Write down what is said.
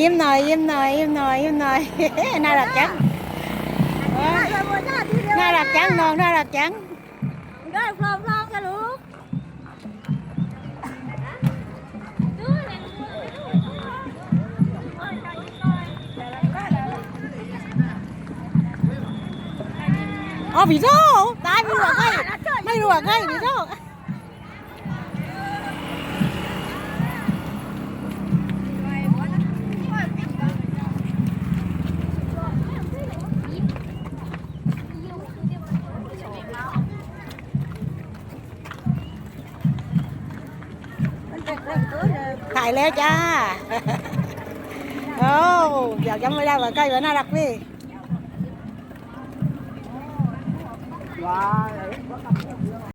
ยิ้มหน่อยยิ้มหน่อยยิ้มหน่อยยิ้มหน่อยน่ารักจังน่ารักจังน้องน่ารักจังได้พร้อมร้องกันลูกอ๋อผีโซ่ตายไม่รู้ว่าใครไม่รู้ว่าใครผีโซ่ถ่ายแล้วจ้าโอ้อยากจำไม่ได้ว่าใกล้ว่าน่ารักพี่ว้าว